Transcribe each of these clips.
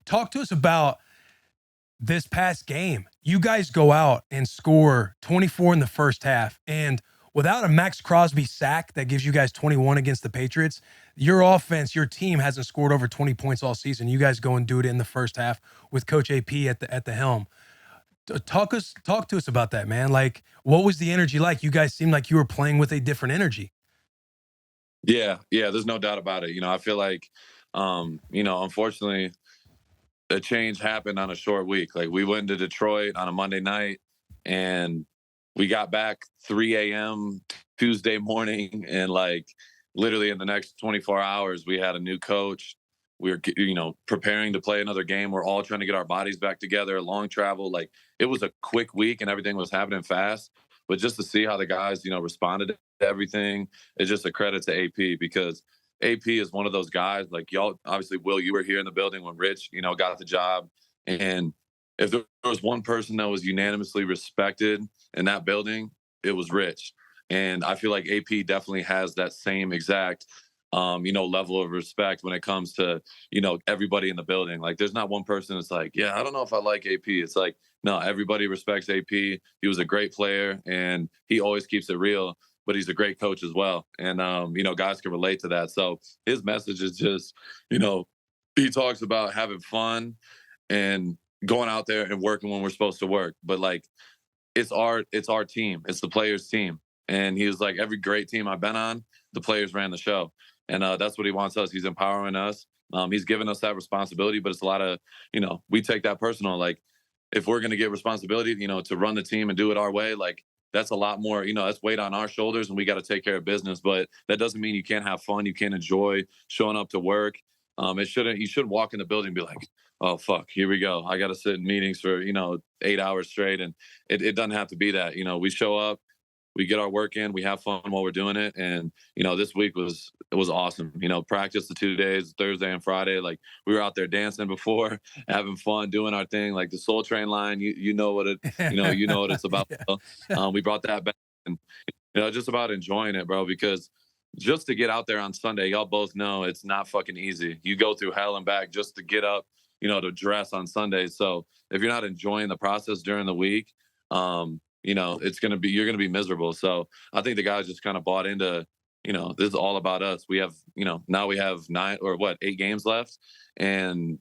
talk to us about this past game. You guys go out and score 24 in the first half, and without a Maxx Crosby sack that gives you guys 21 against the Patriots, your offense, your team hasn't scored over 20 points all season. You guys go and do it in the first half with Coach AP at the helm. Talk to us about that, man. Like, what was the energy like? You guys seemed like you were playing with a different energy. Yeah, there's no doubt about it. I feel like, unfortunately, a change happened on a short week. Like, we went to Detroit on a Monday night, and we got back 3 a.m. Tuesday morning, and like literally in the next 24 hours, we had a new coach. We were, preparing to play another game. We're all trying to get our bodies back together. Long travel, like it was a quick week, and everything was happening fast. But just to see how the guys, responded to everything is just a credit to AP, because AP is one of those guys, like y'all, obviously, Will, you were here in the building when Rich, got the job. And if there was one person that was unanimously respected in that building, it was Rich. And I feel like AP definitely has that same exact, level of respect when it comes to, everybody in the building. Like, there's not one person that's like, yeah, I don't know if I like AP. It's like, no, everybody respects AP. He was a great player, and he always keeps it real, but he's a great coach as well. And, guys can relate to that. So his message is just, he talks about having fun and going out there and working when we're supposed to work. But like, it's our team. It's the players' team. And he was like, every great team I've been on, the players ran the show. And that's what he wants us. He's empowering us. He's given us that responsibility, but it's a lot of, we take that personal. Like, if we're going to get responsibility, to run the team and do it our way, like, that's a lot more, that's weight on our shoulders, and we got to take care of business. But that doesn't mean you can't have fun. You can't enjoy showing up to work. You shouldn't walk in the building and be like, oh, fuck, here we go. I got to sit in meetings for, 8 hours straight. And it doesn't have to be that. We show up, we get our work in, we have fun while we're doing it. And, this week was awesome. Practice the 2 days, Thursday and Friday. Like, we were out there dancing before, having fun, doing our thing. Like the Soul Train line, you know what it, you know what it's about. Yeah. We brought that back, and, just about enjoying it, bro, because just to get out there on Sunday, y'all both know it's not fucking easy. You go through hell and back just to get up, to dress on Sunday. So if you're not enjoying the process during the week, you're going to be miserable. So I think the guys just kind of bought into, this is all about us. We have, now we have 8 games left, and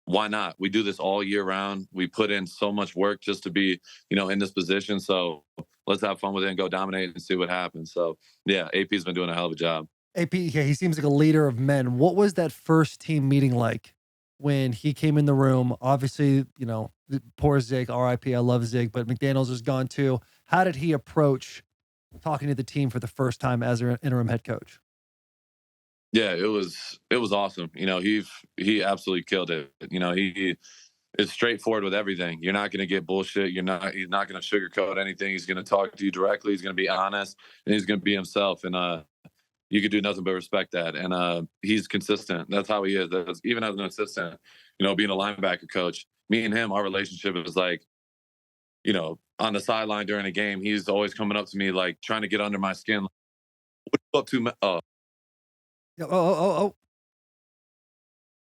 why not? We do this all year round. We put in so much work just to be, in this position. So let's have fun with it and go dominate and see what happens. So yeah, AP's been doing a hell of a job. AP, yeah, he seems like a leader of men. What was that first team meeting like when he came in the room? Obviously, poor Zig, RIP, I love Zig, but McDaniels is gone too. How did he approach talking to the team for the first time as their interim head coach? Yeah, it was awesome. He absolutely killed it. He is straightforward with everything. You're not going to get bullshit. He's not going to sugarcoat anything. He's going to talk to you directly. He's going to be honest, and he's going to be himself. And you could do nothing but respect that. And he's consistent. That's how he is. Even as an assistant, being a linebacker coach, me and him, our relationship is like, on the sideline during a game, he's always coming up to me, like trying to get under my skin. Like, what you up to? Oh.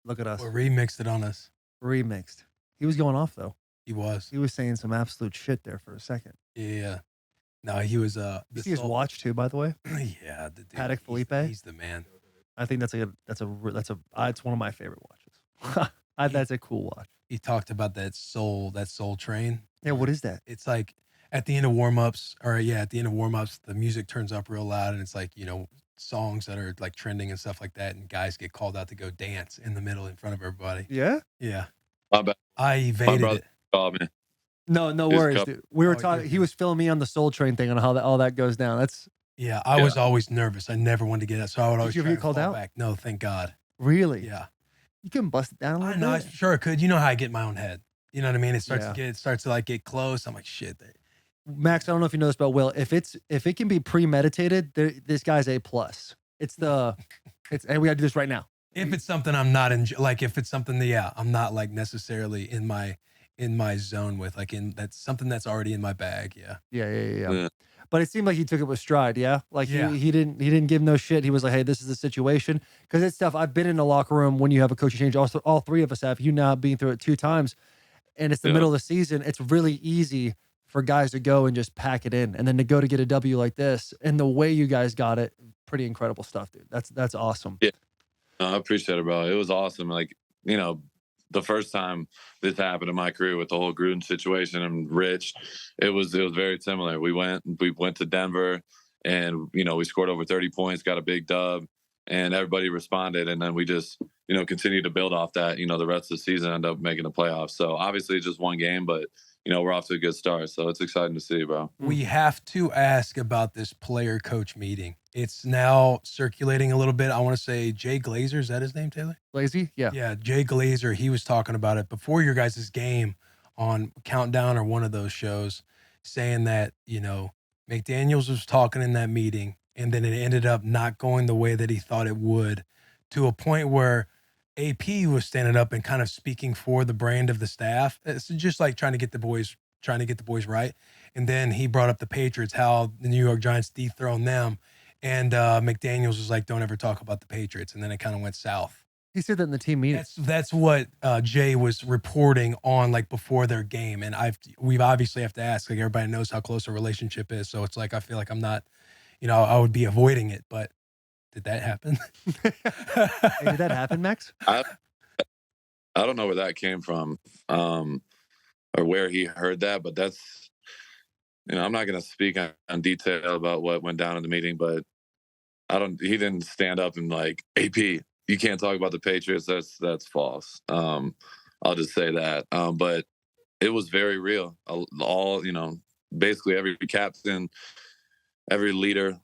Look at us. Well, remixed it on us. Remixed. He was going off, though. He was. He was saying some absolute shit there for a second. Yeah. No, he was. You see his watch too, by the way. Yeah, the dude, Paddock Felipe. He's the man. I think it's one of my favorite watches. That's a cool watch. He talked about that soul train. Yeah, what is that? It's like at the end of warm-ups, the music turns up real loud, and it's like, songs that are like trending and stuff like that, and guys get called out to go dance in the middle in front of everybody. Yeah? Yeah. I evaded it. Oh, man. No worries, dude. We were talking. He was filling me on the Soul Train thing and how all that goes down. I was always nervous. I never wanted to get that, so I would always Did you ever get called out? back. No, thank God. Really? Yeah. You couldn't bust it down a little bit? I sure I could. You know how I get in my own head. You know what I mean? It starts to like get close. I'm like, shit. Max, I don't know if you know this about Will. If it can be premeditated, this guy's A+. And we gotta do this right now. If it's something I'm not if it's something that, I'm not like necessarily in my in my zone with, like that's something that's already in my bag. Yeah. Yeah. Yeah. But it seemed like he took it with stride, yeah? Like Yeah. he didn't give no shit. He was like, "Hey, this is the situation." Because it's tough. I've been in a locker room when you have a coaching change. Also, all three of us have. You now being through it 2 times, and it's the Yeah. middle of the season. It's really easy for guys to go and just pack it in, and then to go to get a W like this, and the way you guys got it, pretty incredible stuff, dude. That's awesome. Yeah. No, I appreciate it, bro. It was awesome. Like, you know, the first time this happened in my career with the whole Gruden situation and Rich, it was very similar. We went to Denver, and we scored over 30 points, got a big dub, and everybody responded, and then we just continued to build off that. The rest of the season ended up making the playoffs. So obviously just one game, but we're off to a good start. So it's exciting to see, bro. We have to ask about this player coach meeting. It's now circulating a little bit. I want to say Jay Glazer. Is that his name, Taylor? Lazy? Yeah. Yeah, Jay Glazer. He was talking about it before your guys' game on Countdown or one of those shows, saying that, McDaniels was talking in that meeting, and then it ended up not going the way that he thought it would, to a point where AP was standing up and kind of speaking for the brand of the staff. It's just like trying to get the boys right. And then he brought up the Patriots, how the New York Giants dethroned them. And McDaniels was like, "Don't ever talk about the Patriots." And then it kind of went south. He said that in the team meeting. That's what Jay was reporting on, like, before their game. And we've obviously have to ask, like, everybody knows how close a relationship is. So it's like, I feel like I'm not, I would be avoiding it, but did that happen? Hey, did that happen, Max? I don't know where that came from, or where he heard that, but that's, I'm not going to speak on detail about what went down in the meeting, but he didn't stand up and like, AP, you can't talk about the Patriots. That's false. I'll just say that. But it was very real. All, basically every captain, every leader,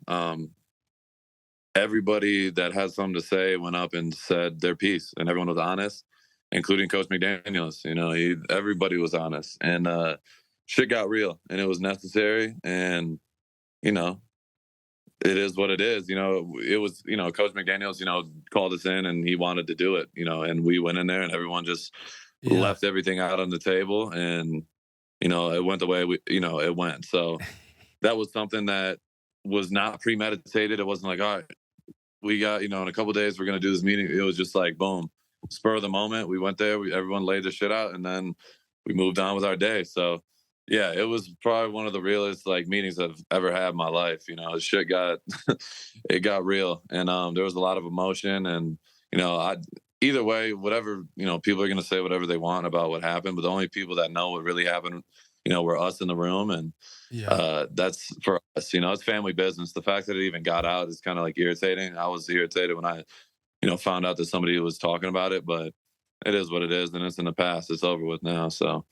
everybody that had something to say went up and said their piece, and everyone was honest, including Coach McDaniels. Everybody was honest, and shit got real, and it was necessary. And it is what it is. It was, Coach McDaniels, called us in, and he wanted to do it, and we went in there, and everyone just left everything out on the table, and it went the way it went. So that was something that was not premeditated. It wasn't like, all right, we got, in a couple of days we're going to do this meeting. It was just like, boom, spur of the moment. We went there, everyone laid their shit out, and then we moved on with our day. So yeah, it was probably one of the realest meetings I've ever had in my life. Shit got it got real, and there was a lot of emotion, and either way, whatever, people are going to say whatever they want about what happened, but the only people that know what really happened, were us in the room. And that's for us, it's family business. The fact that it even got out is kind of irritating. I was irritated when I, found out that somebody was talking about it, but it is what it is, and it's in the past. It's over with now. So